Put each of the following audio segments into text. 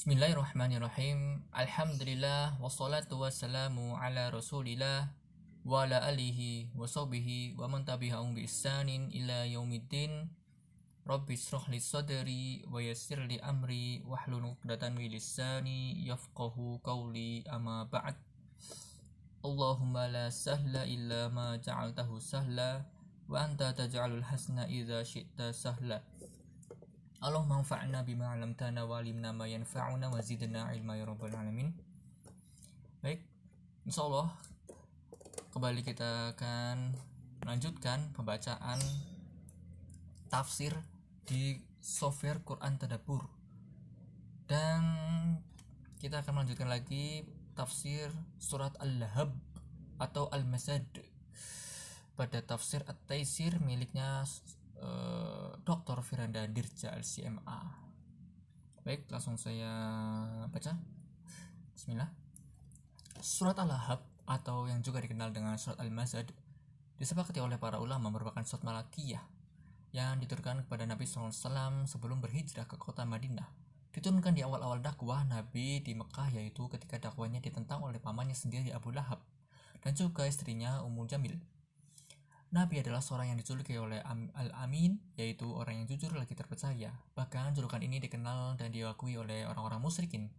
Bismillahirrahmanirrahim. Alhamdulillah wassalatu wassalamu ala Rasulillah wa ala alihi wa sahbihi wa man tabi'ahum bi ihsanin ila yaumiddin. Rabbi shrah li sadri wa yassir li amri wahlul 'uqdatam min lisani yafqahu qawli amma ba'd. Allahumma la sahla illa ma ja'altahu sahla wa anta taj'alul hasna idza syi'ta sahla. Allahumma anfa'na bima 'allamtana wa 'allimna ma yanfa'una wa zidna ilma ya rabbal alamin. Baik, insyaallah kembali kita akan melanjutkan pembacaan tafsir di software Quran Tadabbur. Dan kita akan melanjutkan lagi tafsir surat Al-Lahab atau Al-Masad pada tafsir At-Taisir miliknya Dr. Firanda Dirja LCMA. Baik, langsung saya baca. Bismillah. Surat Al-Lahab atau yang juga dikenal dengan surat Al-Masad disepakati oleh para ulama merupakan surat Malakiyah yang diturunkan kepada Nabi SAW sebelum berhijrah ke kota Madinah. Diturunkan di awal-awal dakwah Nabi di Mekah, yaitu ketika dakwahnya ditentang oleh pamannya sendiri Abu Lahab dan juga istrinya Ummu Jamil. Nabi adalah seorang yang dijuluki oleh Al-Amin, yaitu orang yang jujur lagi terpercaya. Bahkan julukan ini dikenal dan diakui oleh orang-orang musyrikin.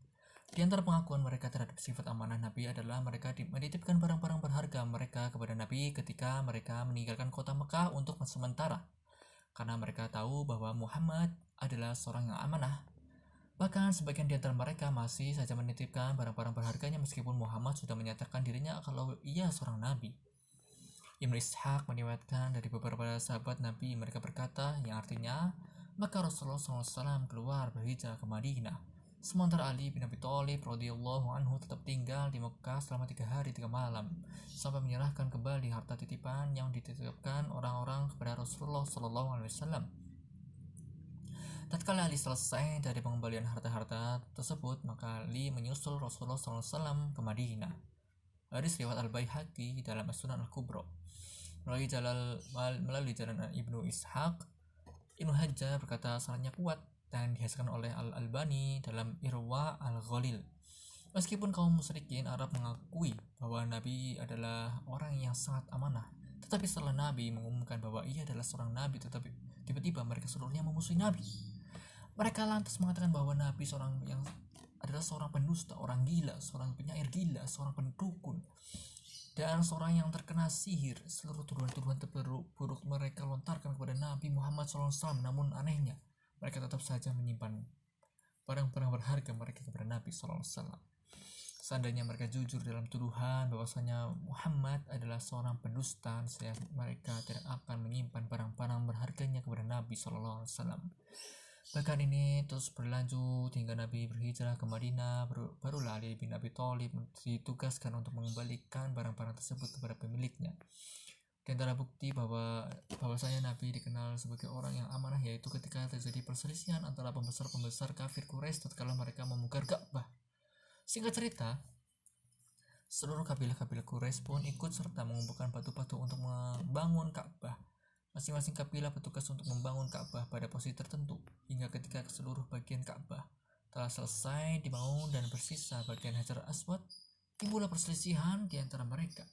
Di antara pengakuan mereka terhadap sifat amanah Nabi adalah mereka menitipkan barang-barang berharga mereka kepada Nabi ketika mereka meninggalkan kota Mekah untuk sementara, karena mereka tahu bahwa Muhammad adalah seorang yang amanah. Bahkan sebagian di antara mereka masih saja menitipkan barang-barang berharganya meskipun Muhammad sudah menyatakan dirinya kalau ia seorang Nabi. Ibnu Ishaq meriwayatkan dari beberapa sahabat Nabi, mereka berkata, yang artinya, maka Rasulullah SAW keluar berhijrah ke Madinah. Sementara Ali bin Abi Thalib radhiyallahu anhu tetap tinggal di Mekah selama 3 hari 3 malam sampai menyerahkan kembali harta titipan yang dititipkan orang-orang kepada Rasulullah SAW. Tatkala Ali selesai dari pengembalian harta-harta tersebut, maka Ali menyusul Rasulullah SAW ke Madinah. Hadis riwayat Al-Baihaqi dalam As-Sunan Al-Kubra. Melalui jalan Ibnu Ishaq, Ibnu Hajar berkata sanadnya kuat dan dihasilkan oleh Al-Albani dalam Irwa Al-Ghalil. Meskipun kaum musyrikin Arab mengakui bahwa Nabi adalah orang yang sangat amanah, tetapi setelah Nabi mengumumkan bahwa ia adalah seorang Nabi, tetapi tiba-tiba mereka seluruhnya memusuhi Nabi. Mereka lantas mengatakan bahwa Nabi adalah seorang pendusta, orang gila, seorang penyair gila, seorang pendukun, dan seorang yang terkena sihir. Seluruh tuduhan-tuduhan terburuk mereka lontarkan kepada Nabi Muhammad SAW. Namun anehnya, mereka tetap saja menyimpan barang-barang berharga mereka kepada Nabi SAW. Seandainya mereka jujur dalam tuduhan bahwasanya Muhammad adalah seorang pendusta, mereka tidak akan menyimpan barang-barang berharganya kepada Nabi SAW. Bahkan ini terus berlanjut hingga Nabi berhijrah ke Madinah. Barulah Ali bin Abi Thalib ditugaskan untuk mengembalikan barang-barang tersebut kepada pemiliknya. Di antara bukti bahwasanya Nabi dikenal sebagai orang yang amanah yaitu ketika terjadi perselisihan antara pembesar-pembesar kafir Quraisy tatkala mereka memugar Ka'bah. Singkat cerita, seluruh kabilah-kabilah Quraisy pun ikut serta mengumpulkan batu-batu untuk membangun Ka'bah. Masing-masing kabilah bertugas untuk membangun Ka'bah pada posisi tertentu, hingga ketika seluruh bagian Ka'bah telah selesai dibangun dan bersisa bagian Hajar Aswad, timbullah perselisihan di antara mereka.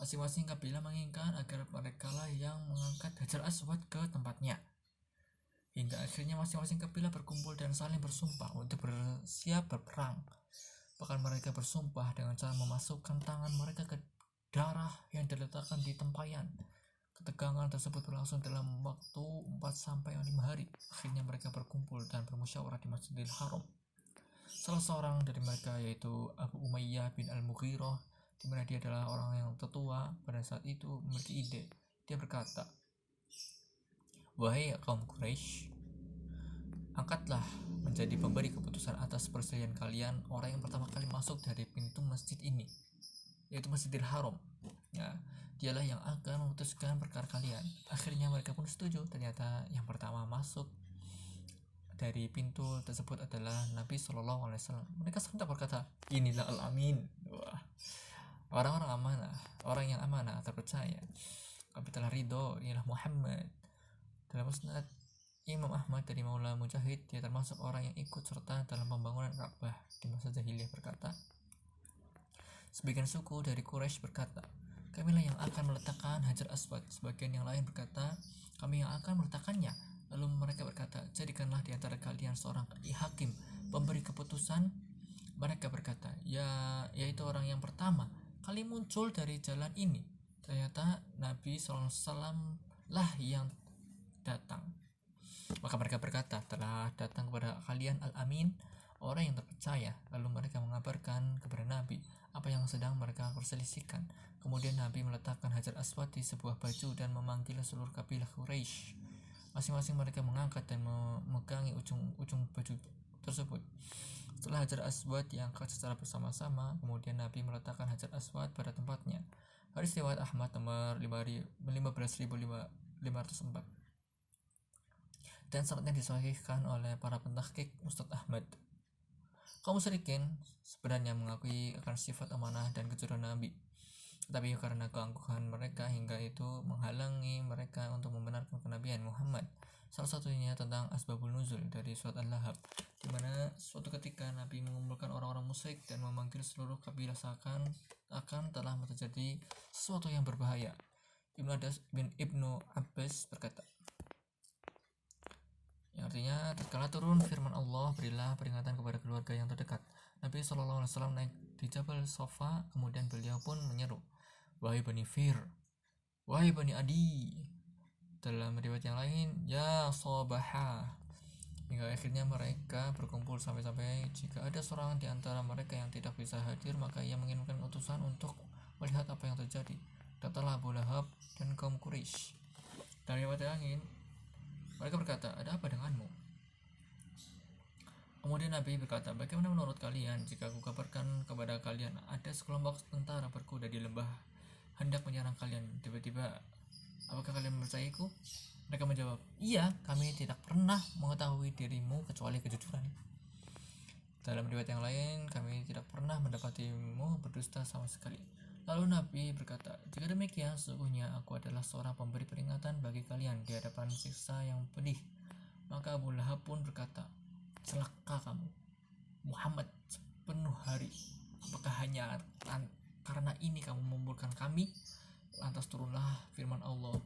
Masing-masing kabilah menginginkan agar mereka lah yang mengangkat Hajar Aswad ke tempatnya. Hingga akhirnya masing-masing kabilah berkumpul dan saling bersumpah untuk bersiap berperang. Bahkan mereka bersumpah dengan cara memasukkan tangan mereka ke darah yang diletakkan di tempayan. Ketegangan tersebut berlangsung dalam waktu 4-5 hari. Akhirnya mereka berkumpul dan bermusyawarah di Masjidil Haram. Salah seorang dari mereka yaitu Abu Umayyah bin Al-Mughirah, di mana dia adalah orang yang tertua pada saat itu, memiliki ide. Dia berkata, "Wahai kaum Quraisy, angkatlah menjadi pemberi keputusan atas perselisihan kalian orang yang pertama kali masuk dari pintu masjid ini, yaitu Masjidil Haram. Ya, dialah yang akan memutuskan perkara kalian." Akhirnya mereka pun setuju. Ternyata yang pertama masuk dari pintu tersebut adalah Nabi SAW. Mereka serentak berkata, "Inilah Al-Amin." Wah, orang-orang amanah, orang yang amanah terpercaya. Kami telah ridho, inilah Muhammad. Dalam musnad Imam Ahmad dari Maula Mujahid, dia termasuk orang yang ikut serta dalam pembangunan Ka'bah di masa jahiliyah, berkata, sebagian suku dari Quraisy berkata, kamilah yang akan meletakkan Hajar Aswad. Sebagian yang lain berkata, kami yang akan meletakkannya. Lalu mereka berkata, jadikanlah di antara kalian seorang hakim, pemberi keputusan. Mereka berkata, yaitu orang yang pertama kali muncul dari jalan ini. Ternyata Nabi SAW lah yang datang. Maka mereka berkata, telah datang kepada kalian Al-Amin, orang yang terpercaya. Lalu mereka mengabarkan kepada Nabi apa yang sedang mereka perselisihkan. Kemudian Nabi meletakkan Hajar Aswad di sebuah baju dan memanggil seluruh kabilah Quraisy. Masing-masing mereka mengangkat dan memegangi ujung baju tersebut. Setelah Hajar Aswad diangkat secara bersama-sama, kemudian Nabi meletakkan Hajar Aswad pada tempatnya. Hadis riwayat Ahmad nomor 15.504 dan sanadnya disahihkan oleh para pentahqiq Ustadz Ahmad. Kaum musyrikin sebenarnya mengakui akan sifat amanah dan kejujuran Nabi, tetapi karena keangkuhan mereka hingga itu menghalangi mereka untuk membenarkan kenabian Muhammad. Salah satunya tentang asbabul nuzul dari surat Al-Lahab, di mana suatu ketika Nabi mengumpulkan orang-orang musyrik dan memanggil seluruh kabilah seakan telah terjadi sesuatu yang berbahaya. Ibnu Abbas berkata, yang artinya tatkala turun firman Allah, berilah peringatan kepada keluarga yang terdekat. Nabi SAW naik di Jabal Sofa, kemudian beliau pun menyeru, wahai Bani Fir, wahai Bani Adi. Dalam riwayat yang lain, ya Sobaha. Hingga akhirnya mereka berkumpul sampai-sampai jika ada seorang di antara mereka yang tidak bisa hadir, maka ia mengirimkan utusan untuk melihat apa yang terjadi. Datanglah Abu Lahab dan kaum Quraisy. Dari riwayat yang lain, mereka berkata, ada apa denganmu? Kemudian Nabi berkata, bagaimana menurut kalian jika aku kabarkan kepada kalian ada sekelompok tentara berkuda di lembah hendak menyerang kalian tiba-tiba? Apakah kalian mempercayaiku? Mereka menjawab, iya, kami tidak pernah mengetahui dirimu kecuali kejujuran. Dalam riwayat yang lain, kami tidak pernah mendapatimu berdusta sama sekali. Lalu Nabi berkata, jika demikian, sesungguhnya aku adalah seorang pemberi peringatan bagi kalian di hadapan siksa yang pedih. Maka Abu Lahab pun berkata, celaka kamu, Muhammad, sepenuh hari. Apakah hanya karena ini kamu mengumpulkan kami? Lantas turunlah firman Allah,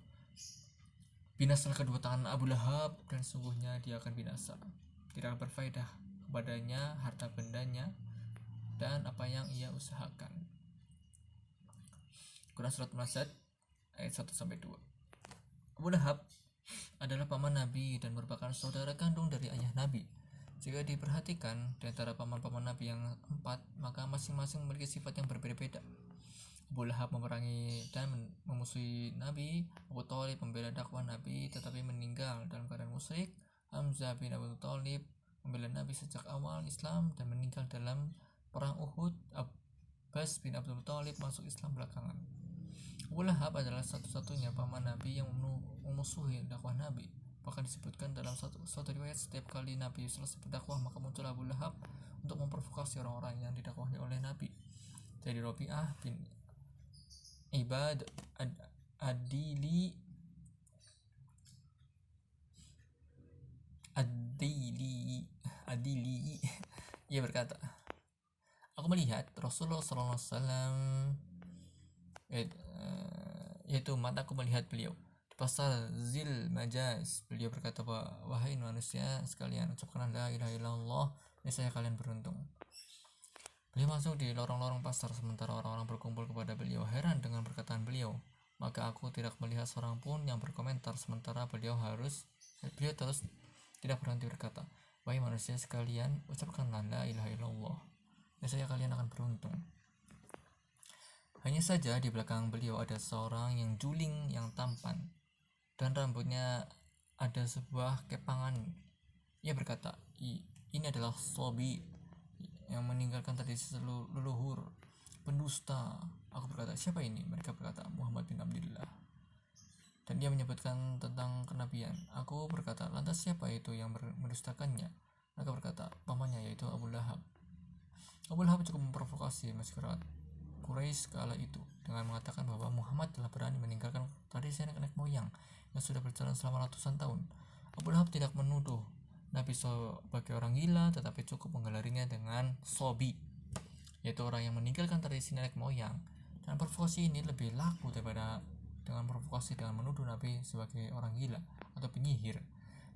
binasalah kedua tangan Abu Lahab, dan sungguhnya dia akan binasa. Tidak berfaedah kepadanya harta bendanya dan apa yang ia usahakan. Quran Surat Masad ayat 1-2. Abu Lahab adalah paman Nabi dan merupakan saudara kandung dari ayah Nabi. Jika diperhatikan, di antara paman-paman Nabi yang 4, maka masing-masing memiliki sifat yang berbeda-beda. Abu Lahab memerangi dan memusuhi Nabi. Abu Thalib membela dakwah Nabi tetapi meninggal dalam keadaan musyrik. Hamzah bin Abu Thalib membela Nabi sejak awal Islam dan meninggal dalam perang Uhud. Abbas bin Abdul Thalib masuk Islam belakangan. Abu Lahab adalah satu-satunya paman Nabi yang memusuhi dakwah Nabi. Bahkan disebutkan dalam suatu riwayat, setiap kali Nabi selesai berdakwah maka muncul Abu Lahab untuk memprovokasi orang-orang yang didakwahi oleh Nabi. Dari Rabi'ah bin Ibad Adili ia berkata, aku melihat Rasulullah SAW, yaitu mataku melihat beliau di pasar Zil Majaz. Beliau berkata, wahai manusia sekalian, ucapkanlah la ilaha illallah, niscaya kalian beruntung. Beliau masuk di lorong-lorong pasar sementara orang-orang berkumpul kepada beliau. Heran dengan perkataan beliau, maka aku tidak melihat seorang pun yang berkomentar sementara beliau terus tidak berhenti berkata, wahai manusia sekalian, ucapkanlah la ilaha illallah, niscaya kalian akan beruntung. Hanya saja di belakang beliau ada seorang yang juling, yang tampan, dan rambutnya ada sebuah kepangan. Ia berkata, ini adalah Sobi yang meninggalkan tradisi leluhur, pendusta. Aku berkata, siapa ini? Mereka berkata, Muhammad bin Abdullah. Dan dia menyebutkan tentang kenabian. Aku berkata, lantas siapa itu yang mendustakannya? Mereka berkata, pamannya, yaitu Abu Lahab. Abu Lahab cukup memprovokasi masyarakat Quraisy kala itu dengan mengatakan bahwa Muhammad telah berani meninggalkan tradisi nenek moyang yang sudah berjalan selama ratusan tahun. Abu Lahab tidak menuduh Nabi sebagai orang gila, tetapi cukup menggelarinya dengan sobi, yaitu orang yang meninggalkan tradisi nenek moyang. Dan provokasi ini lebih laku daripada dengan provokasi dengan menuduh Nabi sebagai orang gila atau penyihir.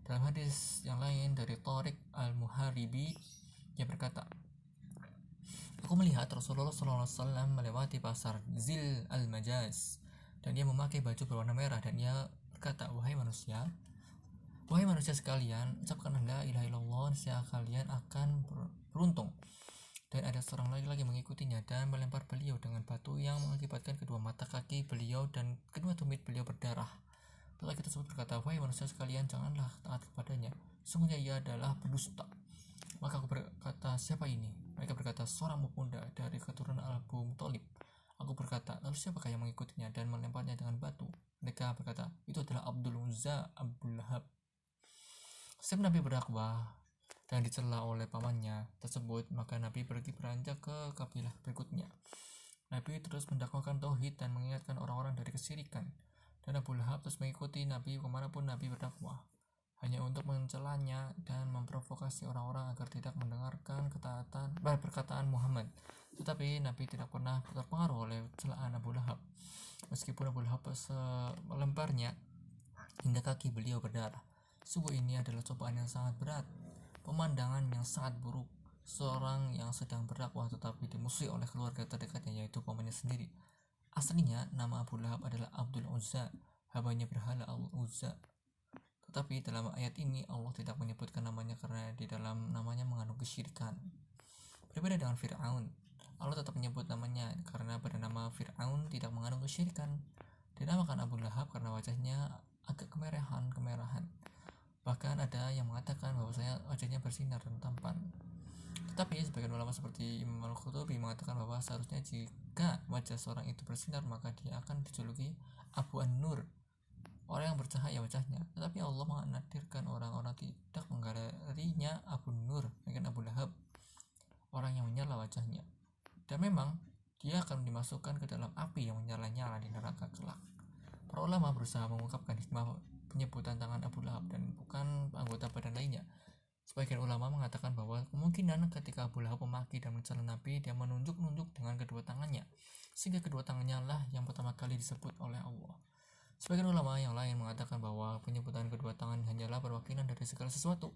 Dalam hadis yang lain dari Tariq al-Muharibi, dia berkata, aku melihat Rasulullah SAW melewati pasar Zil al-Majaz, dan dia memakai baju berwarna merah, dan dia berkata, wahai manusia sekalian, ucapkanlah la ilaha illallah, niscaya kalian akan beruntung. Dan ada seorang lagi mengikutinya dan melempar beliau dengan batu yang mengakibatkan kedua mata kaki beliau dan kedua tumit beliau berdarah. Lelaki tersebut berkata, wahai manusia sekalian, janganlah taat kepadanya, sungguhnya ia adalah pendusta. Maka aku berkata, siapa ini? Mereka berkata, seorang pemuda dari keturunan Abu Thalib. Aku berkata, lalu siapakah yang mengikutinya dan melemparnya dengan batu? Mereka berkata, itu adalah Abdul Uzza Abu Lahab. Setiap Nabi berdakwah dan dicela oleh pamannya tersebut, maka Nabi pergi beranjak ke kabilah berikutnya. Nabi terus mendakwakan tauhid dan mengingatkan orang-orang dari kesyirikan. Dan Abu Lahab terus mengikuti Nabi kemanapun Nabi berdakwah, hanya untuk mencelanya dan memprovokasi orang-orang agar tidak mendengarkan perkataan Muhammad. Tetapi Nabi tidak pernah terpengaruh oleh celaan Abu Lahab, meskipun Abu Lahab melemparnya hingga kaki beliau berdarah. Sungguh ini adalah cobaan yang sangat berat, pemandangan yang sangat buruk, seorang yang sedang berdakwah tetapi dimusuhi oleh keluarga terdekatnya, yaitu pamannya sendiri. Aslinya nama Abu Lahab adalah Abdul Uzza, hambanya berhala Al Uzza. Tetapi dalam ayat ini Allah tidak menyebutkan namanya karena di dalam namanya mengandung kesyirikan. Berbeda dengan Fir'aun, Allah tetap menyebut namanya karena pada nama Fir'aun tidak mengandung kesyirikan. Dinamakan Abu Lahab karena wajahnya agak kemerahan. Bahkan ada yang mengatakan bahwasanya wajahnya bersinar dan tampan. Tetapi sebagian ulama seperti Imam Al-Qurtubi mengatakan bahwa seharusnya jika wajah seorang itu bersinar maka dia akan dijuluki Abu An-Nur, orang yang bercahaya wajahnya. Tetapi Allah menakdirkan orang-orang tidak menggelarinya Abu Nur, melainkan Abu Lahab, orang yang menyala wajahnya. Dan memang dia akan dimasukkan ke dalam api yang menyala-nyala di neraka kelak. Para ulama berusaha mengungkapkan hikmah penyebutan tangan Abu Lahab dan bukan anggota badan lainnya. Sebagian ulama mengatakan bahwa kemungkinan ketika Abu Lahab memaki dan mencela Nabi, dia menunjuk-nunjuk dengan kedua tangannya, sehingga kedua tangannya lah yang pertama kali disebut oleh Allah. Sebagian ulama yang lain mengatakan bahwa penyebutan kedua tangan hanyalah perwakilan dari segala sesuatu.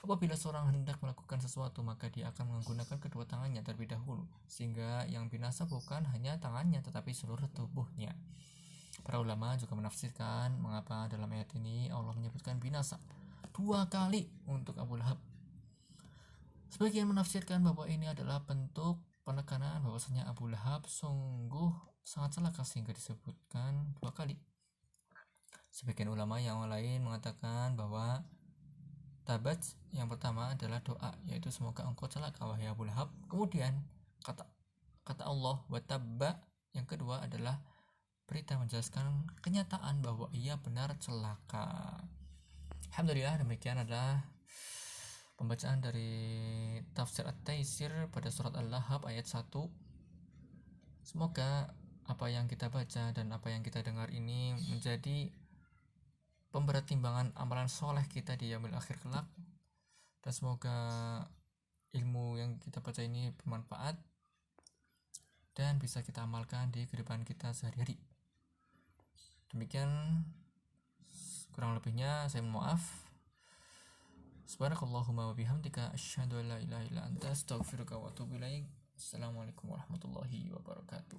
Apabila seorang hendak melakukan sesuatu, maka dia akan menggunakan kedua tangannya terlebih dahulu, sehingga yang binasa bukan hanya tangannya tetapi seluruh tubuhnya. Para ulama juga menafsirkan mengapa dalam ayat ini Allah menyebutkan binasa 2 kali untuk Abu Lahab. Sebagian menafsirkan bahwa ini adalah bentuk penekanan bahwasanya Abu Lahab sungguh sangat celaka sehingga disebutkan 2 kali. Sebagian ulama yang lain mengatakan bahwa tabat yang pertama adalah doa, yaitu semoga engkau celaka wahai Abu Lahab. Kemudian kata Allah wa tabba yang kedua adalah berita menjelaskan kenyataan bahwa ia benar celaka. Alhamdulillah, demikian adalah pembacaan dari tafsir At-Taisir pada surat Al-Lahab ayat 1. Semoga apa yang kita baca dan apa yang kita dengar ini menjadi pemberat timbangan amalan soleh kita di yaumil akhir kelak, dan semoga ilmu yang kita baca ini bermanfaat dan bisa kita amalkan di kehidupan kita sehari-hari. Demikian, kurang lebihnya saya mohon maaf. Subhanakallahumma wa bihamdika asyhadu an la ilaha illa anta astaghfiruka wa atubu ilaik. Assalamualaikum warahmatullahi wabarakatuh.